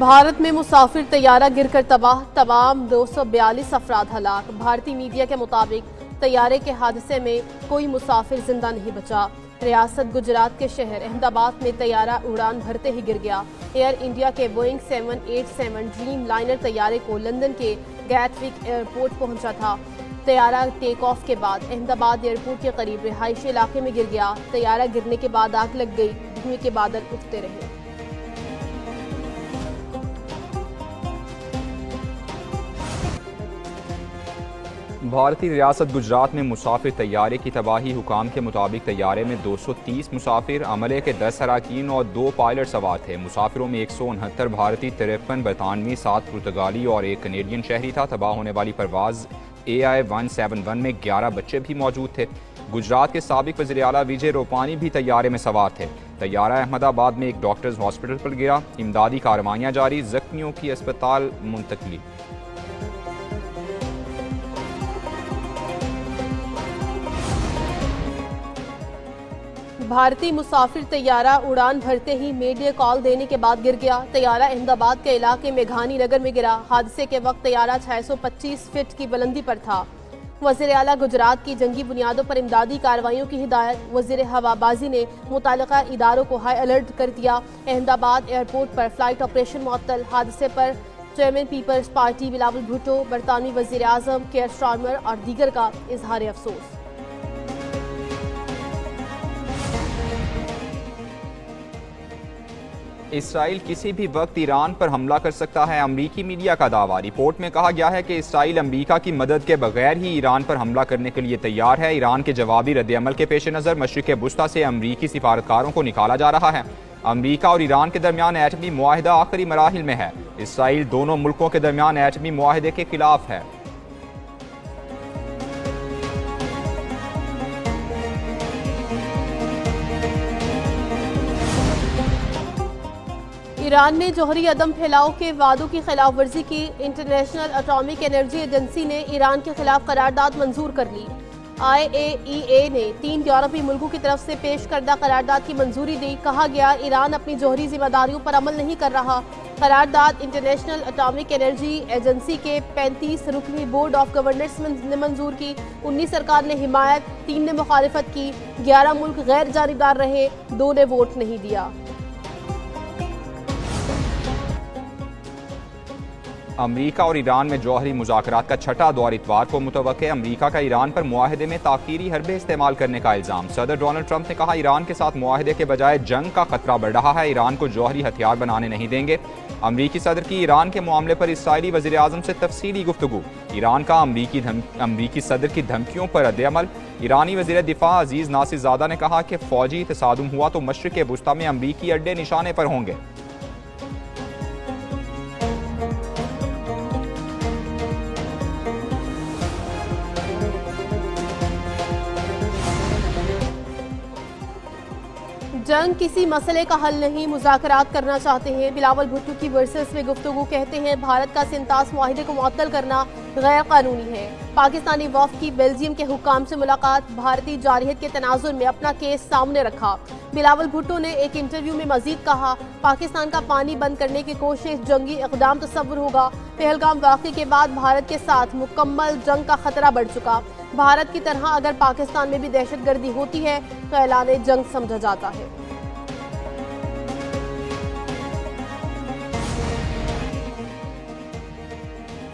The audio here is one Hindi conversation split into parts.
भारत में मुसाफिर तैयारा गिरकर तबाह, तमाम 242 अफराद हलाक। भारतीय मीडिया के मुताबिक तैयारे के हादसे में कोई मुसाफिर जिंदा नहीं बचा। रियासत गुजरात के शहर अहमदाबाद में तैयारा उड़ान भरते ही गिर गया। एयर इंडिया के बोइंग 787 ड्रीम लाइनर तैयारे को लंदन के गैटविक एयरपोर्ट पहुंचा था। तैयारा टेक ऑफ के बाद अहमदाबाद एयरपोर्ट के करीब रिहायशी इलाके में गिर गया। तैयारा गिरने के बाद आग लग गई, धुएं के बादल उठते रहे। भारतीय रियासत गुजरात में मुसाफिर तैयारे की तबाही। हुकाम के मुताबिक तैयारे में 230 मुसाफिर, अमले के 10 अरकान और 2 पायलट सवार थे। मुसाफिरों में 169 भारतीय, 53 बरतानवी, 7 पुर्तगाली और 1 कनेडियन शहरी था। तबाह होने वाली परवाज AI-171 में 11 बच्चे भी मौजूद थे। गुजरात के साबिक वज़ीर आला विजय रूपानी भी तैयारे में सवार थे। तैयारा अहमदाबाद में एक डॉक्टर्स हॉस्पिटल पर गिरा। इमदादी कार्रवाइयाँ जारी, जख्मियों की अस्पताल मुंतकली। भारतीय मुसाफिर तैयारा उड़ान भरते ही मीडिया कॉल देने के बाद गिर गया। तैयारा अहमदाबाद के इलाके मेघानी नगर में गिरा। हादसे के वक्त तैयारा 625 फीट की बुलंदी पर था। वज़ीर आला गुजरात की जंगी बुनियादों पर इमदादी कार्रवाइयों की हिदायत। वज़ीर हवाबाजी ने मुताल्लिका इदारों को हाई अलर्ट कर दिया। अहमदाबाद एयरपोर्ट पर फ्लाइट ऑपरेशन मुअत्तल। हादसे पर chairman People's Party Bilawal Bhutto, बरतानवी वज़ीर आज़म केयर स्टारमर और दीगर का इजहार अफसोस। इसराइल किसी भी वक्त ईरान पर हमला कर सकता है, अमरीकी मीडिया का दावा। रिपोर्ट में कहा गया है कि इसराइल अमरीका की मदद के बगैर ही ईरान पर हमला करने के लिए तैयार है। ईरान के जवाबी रद्द-ए-अमल के पेश नज़र मशरिक़ वुस्ता से अमरीकी सिफारतकारों को निकाला जा रहा है। अमरीका और ईरान के दरमियान एटमी मुआहिदा आखिरी मराहिल में है। इसराइल दोनों मुल्कों के दरमियान एटमी मुआहिदे के खिलाफ है। ईरान ने जौहरी अदम फैलाव के वादों की खिलाफ वर्जी की। इंटरनेशनल एटॉमिक एनर्जी एजेंसी ने ईरान के खिलाफ करारदाद मंजूर कर ली। IAEA ने 3 यूरोपीय मुल्कों की तरफ से पेश करदा करारदाद की मंजूरी दी। कहा गया ईरान अपनी जौहरी जिम्मेदारियों पर अमल नहीं कर रहा। करारदाद इंटरनेशनल एटॉमिक एनर्जी एजेंसी के 35 रुकनी बोर्ड ऑफ गवर्नर्स ने मंजूर की। 19 सरकार ने हिमायत, 3 ने मुखालिफत की। 11 मुल्क गैर जानिबदार रहे, 2 ने वोट नहीं दिया। अमरीका और ईरान में जौहरी मुज़ाकरात का छठा दौर इतवार को मुतवक्के। अमरीका का ईरान पर मुआहदे में ताख़ीरी हरबे इस्तेमाल करने का इल्ज़ाम। सदर डोनाल्ड ट्रंप ने कहा ईरान के साथ मुआहदे के बजाय जंग का खतरा बढ़ रहा है। ईरान को जौहरी हथियार बनाने नहीं देंगे। अमरीकी सदर की ईरान के मामले पर इसराइली वज़ीर आज़म से तफसीली गुफ्तगू। ईरान का अमरीकी सदर की धमकियों पर रद्द-ए-अमल। ईरानी वज़ीर दिफा अजीज़ नासिरज़ादा ने कहा कि फ़ौजी तसादुम हुआ तो मशरिक़ वुस्ता में अमरीकी अड्डे निशाने पर होंगे। जंग किसी मसले का हल नहीं, मुज़ाकरात करना चाहते हैं। बिलावल भुट्टो की वर्सेस में गुफ्तगू। कहते हैं भारत का सिंतास मुआहिदे को मुअत्तल करना गैर कानूनी है। पाकिस्तानी वफ़द की बेल्जियम के हुक्काम से मुलाकात। भारतीय जारहियत के तनाजुर में अपना केस सामने रखा। बिलावल भुट्टो ने एक इंटरव्यू में मजीद कहा पाकिस्तान का पानी बंद करने की कोशिश जंगी इक़दाम तस्वुर होगा। पहलगाम वाक़े के बाद भारत के साथ मुकम्मल जंग का खतरा बढ़ चुका। भारत की तरह अगर पाकिस्तान में भी दहशतगर्दी होती है तो ऐलान जंग समझा जाता है।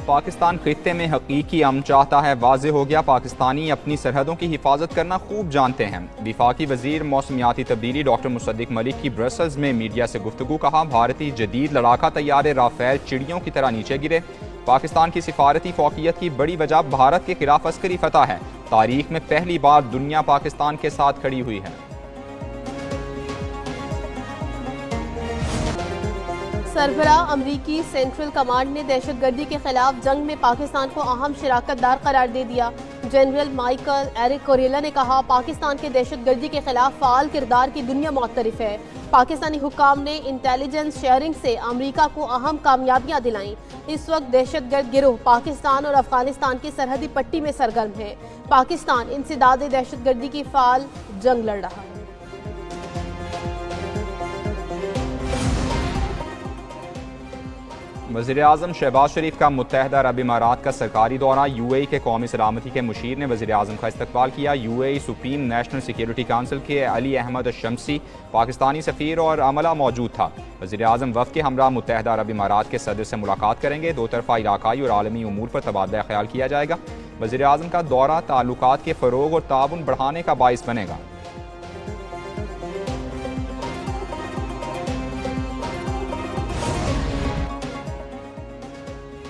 पाकिस्तान खित्ते में हकीकी अमन चाहता है, वाज़ेह हो गया। पाकिस्तानी अपनी सरहदों की हिफाजत करना खूब जानते हैं। विफाकी वज़ीर मौसमियाती तब्दीली डॉक्टर मुसद्दिक मलिक की ब्रसल्स में मीडिया से गुफ्तगू। कहा भारतीय जदीद लड़ाका तैयारे राफेल चिड़ियों की तरह नीचे गिरे। पाकिस्तान की सिफारती फ़ौक़ियत की बड़ी वजह भारत के खिलाफ अस्करी फतह है। तारीख में पहली बार दुनिया पाकिस्तान के साथ खड़ी हुई है। सरबराह अमरीकी सेंट्रल कमांड ने दहशतगर्दी के खिलाफ जंग में पाकिस्तान को अहम शिराकतदार करार दे दिया। जनरल माइकल एरिक कोरेला ने कहा पाकिस्तान के दहशतगर्दी के खिलाफ फ़ाल किरदार की दुनिया मुअत्तरिफ है। पाकिस्तानी हुक्काम ने इंटेलिजेंस शेयरिंग से अमरीका को अहम कामयाबियां दिलाईं। इस वक्त दहशतगर्द गिरोह पाकिस्तान और अफगानिस्तान की सरहदी पट्टी में सरगर्म है। पाकिस्तान इंसदाद दहशतगर्दी की फ़ाल जंग लड़ रहा है। वज़ीर-ए-आज़म शहबाज शरीफ का मुत्तहदा अरब इमारात का सरकारी दौरा। UAE के कौमी सलामती के मुशीर ने वज़ीर-ए-आज़म का इस्तकबाल किया। UAE supreme national security council के अली अहमद शम्सी, पाकिस्तानी सफ़ीर और अमला मौजूद था। वज़ीर-ए-आज़म वफ़द के हमरा मुत्तहदा अरब इमारात के सदर से मुलाकात करेंगे। दो तरफ़ा इलाकाई और आलमी उमूर पर तबादला ख्याल किया जाएगा। वज़ीर-ए-आज़म का दौरा ताल्लुकात के फ़रोग़ और ताउन बढ़ाने का बाइस बनेगा।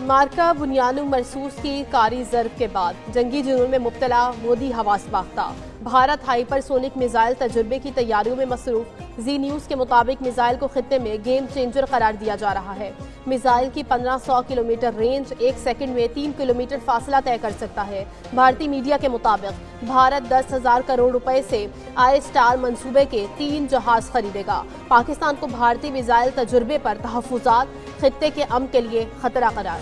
मार्का बुनियानु मरसूस की कारी जर्ब के बाद जंगी जुनून में मुब्तला मोदी हवास बाख्ता। भारत हाइपरसोनिक मिसाइल तजुर्बे की तैयारियों में मसरूफ। जी न्यूज़ के मुताबिक मिसाइल को खित्ते में गेम चेंजर करार दिया जा रहा है। मिसाइल की 1500 किलोमीटर रेंज 1 सेकंड में 3 किलोमीटर फासला तय कर सकता है। भारतीय मीडिया के मुताबिक भारत 10,000 करोड़ रुपए से आई स्टार मंसूबे के 3 जहाज खरीदेगा। पाकिस्तान को भारतीय मिसाइल तजुर्बे पर तहफ़्फ़ुज़ात, खित्ते के अमन के लिए खतरा करार।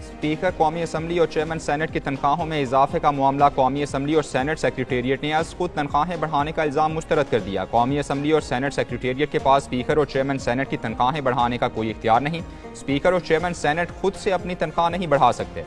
स्पीकर कौमी असम्बली और चेयरमैन सेनेट की तनख्वाहों में इजाफे का मामला कौमी असम्बली और सेनेट सेक्रेटेरिएट ने आज खुद तनख्वाहें बढ़ाने का इल्ज़ाम मुस्तरद कर दिया। कौमी असम्बली और सेनेट सेक्रेटेरिएट के पास स्पीकर और चेयरमैन सेनेट की तनख्वाहें बढ़ाने का कोई इख्तियार नहीं। स्पीकर और चेयरमैन सेनेट खुद से अपनी तनख्वाह नहीं बढ़ा सकते।